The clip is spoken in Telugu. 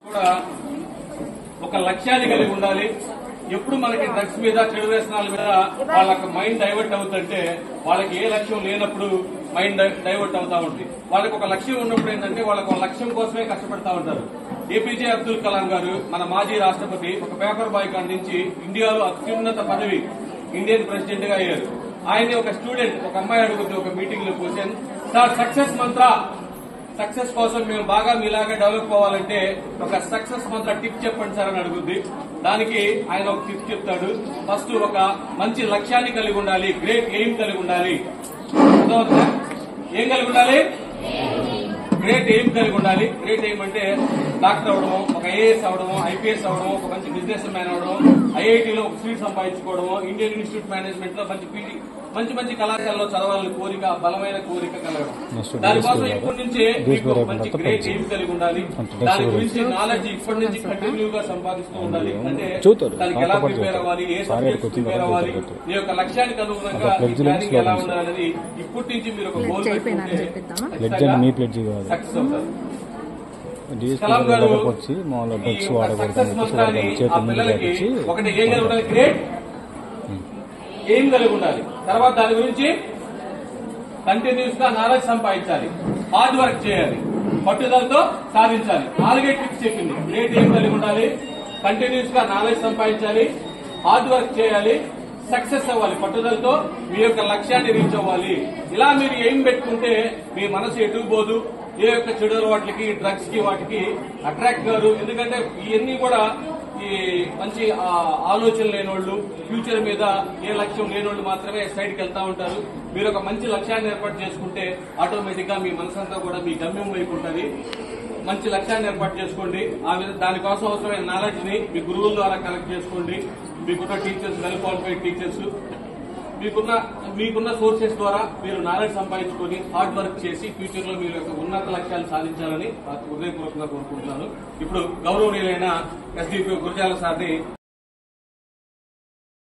కూడా ఒక లక్ష్యాన్ని కలిగి ఉండాలి. ఎప్పుడు మనకి డ్రగ్స్ మీద చెడు వ్యసనాల మీద వాళ్ళకి మైండ్ డైవర్ట్ అవుతుంటే వాళ్ళకి ఏ లక్ష్యం లేనప్పుడు మైండ్ డైవర్ట్ అవుతా ఉంటుంది. వాళ్ళకి ఒక లక్ష్యం ఉన్నప్పుడు ఏంటంటే వాళ్ళకి ఒక లక్ష్యం కోసమే కష్టపడతా ఉంటారు. ఏపీజే అబ్దుల్ కలాం గారు మన మాజీ రాష్ట్రపతి ఒక పేపర్ బాయ్ కాడి నుంచి ఇండియాలో అత్యున్నత పదవి ఇండియన్ ప్రెసిడెంట్ గా అయ్యారు. ఆయన్ని ఒక స్టూడెంట్ ఒక అమ్మాయి అడుగుతుంది ఒక మీటింగ్ లో కూర్చొని, సార్ సక్సెస్ మంత్ర సక్సెస్ కోసం మేము బాగా మీలాగా డెవలప్ అవ్వాలంటే ఒక సక్సెస్ మంత్ర టిప్ చెప్పండి సార్ అని అడుగుద్ది. దానికి ఆయన ఒక టిప్ చెప్తాడు. ఫస్ట్ ఒక మంచి లక్ష్యాన్ని కలిగి ఉండాలి, గ్రేట్ ఎయిమ్ కలిగి ఉండాలి. ఏం కలిగి ఉండాలి? గ్రేట్ ఎయిమ్ కలిగి ఉండాలి. గ్రేట్ ఎయిమ్ అంటే డాక్టర్ అవడము, ఒక ఐఏఎస్ అవడము, ఐపీఎస్ అవడము, ఒక మంచి బిజినెస్ మ్యాన్ అవడము, ఐఐటీలో ఒక సీట్ సంపాదించుకోవడము, ఇండియన్ ఇన్స్టిట్యూట్ మేనేజ్మెంట్ లో మంచి మంచి కళాశాలలో చదవాలని కోరిక, బలమైన కోరిక కలగడం. దానికోసం ఇప్పటి నుంచే మీకు మంచి గ్రేట్ ఎయిమ్ కలిగి ఉండాలి. దాని గురించి నాలెడ్జ్ ఇప్పటి నుంచి కంటిన్యూగా సంపాదిస్తూ ఉండాలి. అంటే దానికి ఎలా ప్రిపేర్ అవ్వాలి, ఏ సబ్జెక్ట్ ప్రిపేర్ అవ్వాలి, మీ యొక్క లక్ష్యానికి అనుగుణంగా ప్లానింగ్ ఎలా ఉండాలనేది ఇప్పటి నుంచి మీరు ఒక గోల్ పెట్టుకుంటే సక్సెస్ అవుతారు. కలాం గారు సక్సెస్ మంత్రాన్ని ఆ పిల్లలకి ఒకటి ఏం కలిగి ఉండాలి? గ్రేట్ ఏం కలిగి ఉండాలి. తర్వాత దాని గురించి కంటిన్యూస్ గా నాలెడ్జ్ సంపాదించాలి, హార్డ్ వర్క్ చేయాలి, పట్టుదలతో సాధించాలి. 4 టిప్స్ చెప్పింది. గ్రేట్ ఏం కలిగి ఉండాలి, కంటిన్యూస్ గా నాలెడ్జ్ సంపాదించాలి, హార్డ్ వర్క్ చేయాలి, సక్సెస్ అవ్వాలి, పట్టుదలతో మీ యొక్క లక్ష్యాన్ని రీచ్ అవ్వాలి. ఇలా మీరు ఏం పెట్టుకుంటే మీ మనసు ఎటు పోదు, ఏ యొక్క చెడు అలవాట్లకి, డ్రగ్స్ కి వాటికి అట్రాక్ట్ కాదు. ఎందుకంటే ఇవన్నీ కూడా ఈ మంచి ఆలోచన లేనోళ్లు, ఫ్యూచర్ మీద ఏ లక్ష్యం లేనోళ్లు మాత్రమే సైడ్కి వెళ్తా ఉంటారు. మీరు ఒక మంచి లక్ష్యాన్ని ఏర్పాటు చేసుకుంటే ఆటోమేటిక్ గా మీ మనసంతా కూడా మీ గమ్యం వైపు ఉంటుంది. మంచి లక్ష్యాన్ని ఏర్పాటు చేసుకోండి. దానికోసం అవసరమైన నాలెడ్జ్ ని మీ గురువుల ద్వారా కలెక్ట్ చేసుకోండి. మీకున్న టీచర్స్, వెల్ క్వాలిఫైడ్ టీచర్స్, మీకున్న సోర్సెస్ ద్వారా మీరు నాలెడ్జ్ సంపాదించుకొని హార్డ్ వర్క్ చేసి ఫ్యూచర్ లో మీరు యొక్క ఉన్నత లక్ష్యాలు సాధించాలని హృదయపూర్వకంగా కోరుకుంటున్నాను. ఇప్పుడు గౌరవనీయులైన ఎస్డిపి గురజాల సార్ని